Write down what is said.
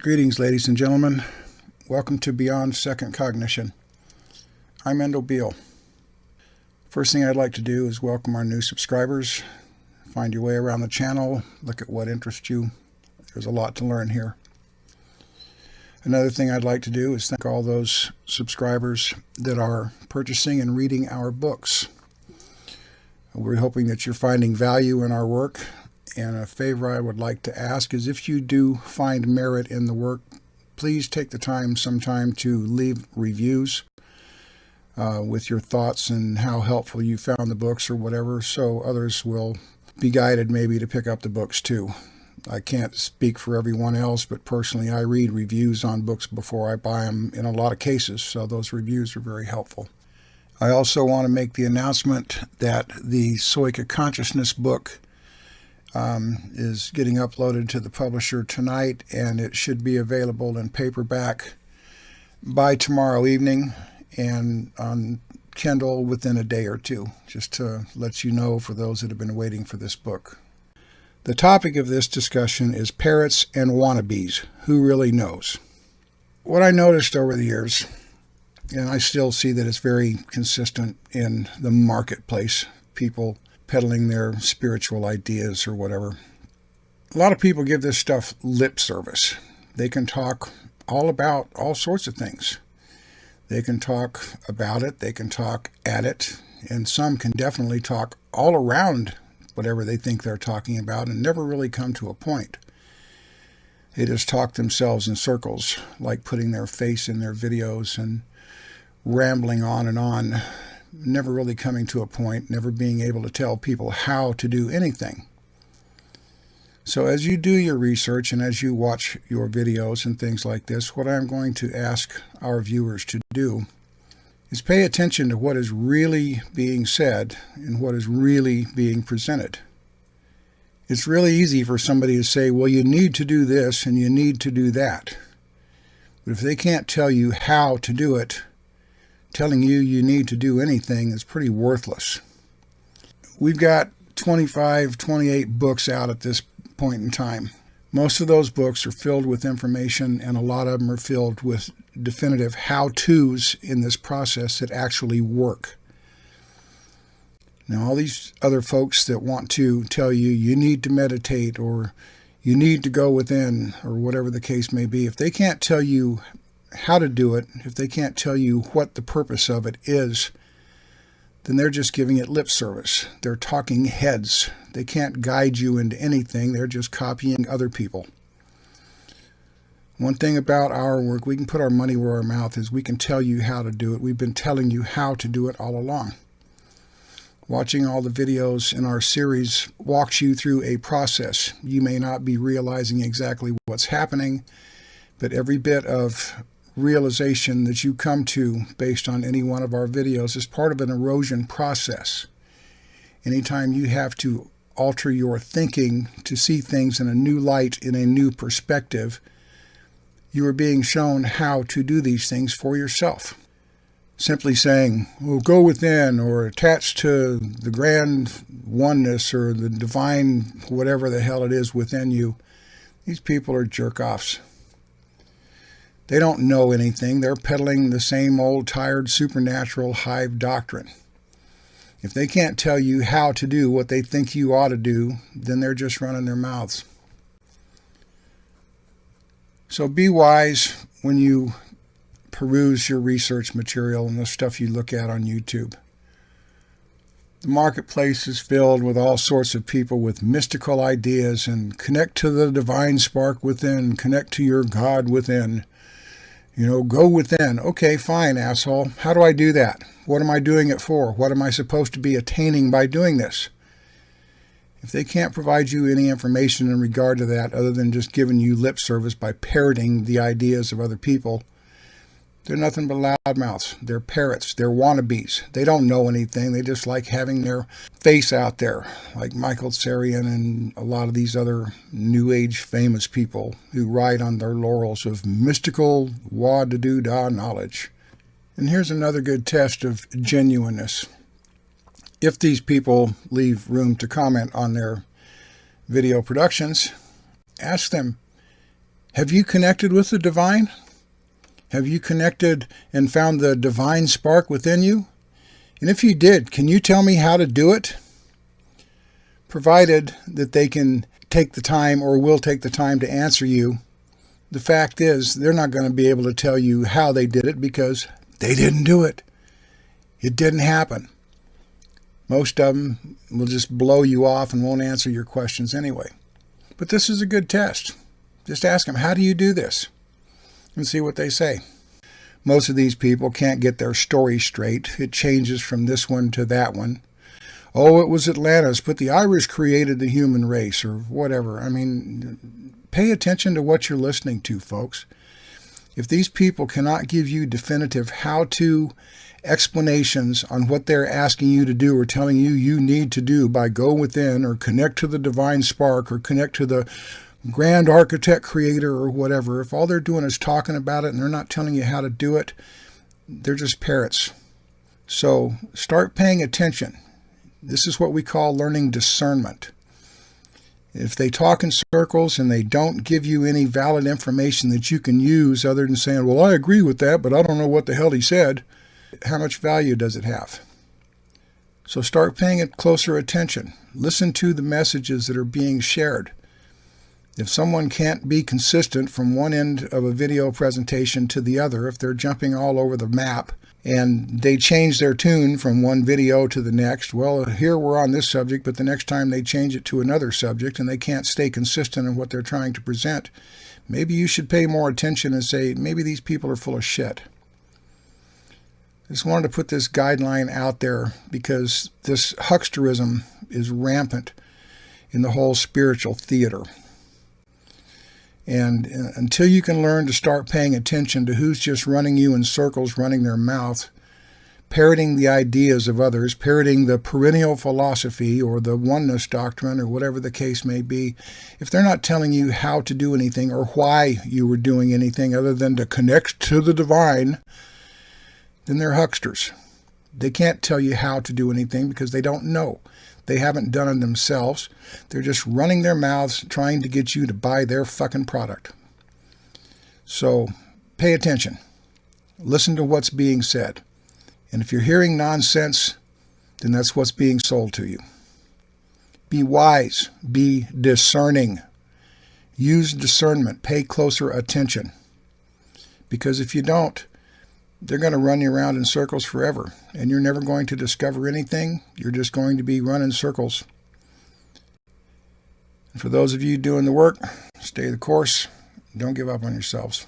Greetings, ladies and gentlemen. Welcome to Beyond Second Cognition. I'm Beall. First thing I'd like to do is welcome our new subscribers. Find your way around the channel, look at what interests you. There's a lot to learn here. Another thing I'd like to do is thank all those subscribers that are purchasing and reading our books. We're hoping that you're finding value in our work. And a favor I would like to ask is if you do find merit in the work, please take the time sometime to leave reviews with your thoughts and how helpful you found the books or whatever, so others will be guided maybe to pick up the books too. I can't speak for everyone else, but personally I read reviews on books before I buy them in a lot of cases, so those reviews are very helpful. I also want to make the announcement that the Soika Consciousness book is getting uploaded to the publisher tonight, and it should be available in paperback by tomorrow evening and on Kindle within a day or two, just to let you know for those that have been waiting for this book. The topic of this discussion is parrots and wannabes. Who really knows? What I noticed over the years, and I still see that it's very consistent in the marketplace, people peddling their spiritual ideas or whatever. A lot of people give this stuff lip service. They can talk all about all sorts of things. They can talk about it, they can talk at it, and some can definitely talk all around whatever they think they're talking about and never really come to a point. They just talk themselves in circles, like putting their face in their videos and rambling on, never really coming to a point, never being able to tell people how to do anything. So as you do your research and as you watch your videos and things like this, what I'm going to ask our viewers to do is pay attention to what is really being said and what is really being presented. It's really easy for somebody to say, well, you need to do this and you need to do that. But if they can't tell you how to do it, telling you need to do anything is pretty worthless. We've got 25, 28 books out at this point in time. Most of those books are filled with information, and a lot of them are filled with definitive how-tos in this process that actually work. Now, all these other folks that want to tell you you need to meditate or you need to go within or whatever the case may be, if they can't tell you how to do it, if they can't tell you what the purpose of it is, then they're just giving it lip service. They're talking heads. They can't guide you into anything. They're just copying other people. One thing about our work, we can put our money where our mouth is. We can tell you how to do it. We've been telling you how to do it all along. Watching all the videos in our series walks you through a process. You may not be realizing exactly what's happening, but every bit of realization that you come to based on any one of our videos is part of an erosion process. Anytime you have to alter your thinking to see things in a new light, in a new perspective, you are being shown how to do these things for yourself. Simply saying, well, go within or attach to the grand oneness or the divine whatever the hell it is within you, these people are jerk-offs. They don't know anything. They're peddling the same old tired supernatural hive doctrine. If they can't tell you how to do what they think you ought to do, then they're just running their mouths. So be wise when you peruse your research material and the stuff you look at on YouTube. The marketplace is filled with all sorts of people with mystical ideas and connect to the divine spark within, connect to your God within. Go within. Okay, fine, asshole. How do I do that? What am I doing it for? What am I supposed to be attaining by doing this? If they can't provide you any information in regard to that other than just giving you lip service by parroting the ideas of other people, they're nothing but loudmouths. They're parrots. They're wannabes. They don't know anything. They just like having their face out there, like Michael Sarian and a lot of these other New Age famous people who ride on their laurels of mystical wah-da-doo-dah knowledge. And here's another good test of genuineness. If these people leave room to comment on their video productions, ask them, Have you connected with the divine? Have you connected and found the divine spark within you? And if you did, can you tell me how to do it? Provided that they can take the time or will take the time to answer you, the fact is they're not going to be able to tell you how they did it because they didn't do it. It didn't happen. Most of them will just blow you off and won't answer your questions anyway. But this is a good test. Just ask them, how do you do this? And see what they say. Most of these people can't get their story straight. It changes from this one to that one. Oh, it was Atlantis, but the Irish created the human race, or whatever. I mean, pay attention to what you're listening to, folks. If these people cannot give you definitive how-to explanations on what they're asking you to do or telling you you need to do by go within or connect to the divine spark or connect to the grand architect creator or whatever, if all they're doing is talking about it and they're not telling you how to do it, they're just parrots. So start paying attention. This is what we call learning discernment. If they talk in circles and they don't give you any valid information that you can use other than saying, well, I agree with that, but I don't know what the hell he said, how much value does it have? So start paying it closer attention. Listen to the messages that are being shared. If someone can't be consistent from one end of a video presentation to the other, if they're jumping all over the map and they change their tune from one video to the next, well, here we're on this subject, but the next time they change it to another subject and they can't stay consistent in what they're trying to present, maybe you should pay more attention and say, maybe these people are full of shit. I just wanted to put this guideline out there because this hucksterism is rampant in the whole spiritual theater. And until you can learn to start paying attention to who's just running you in circles, running their mouth, parroting the ideas of others, parroting the perennial philosophy or the oneness doctrine or whatever the case may be, if they're not telling you how to do anything or why you were doing anything other than to connect to the divine, then they're hucksters. They can't tell you how to do anything because they don't know. They haven't done it themselves. They're just running their mouths trying to get you to buy their fucking product. So pay attention. Listen to what's being said. And if you're hearing nonsense, then that's what's being sold to you. Be wise. Be discerning. Use discernment. Pay closer attention. Because if you don't, they're going to run you around in circles forever, and you're never going to discover anything. You're just going to be running circles. And for those of you doing the work, stay the course. Don't give up on yourselves.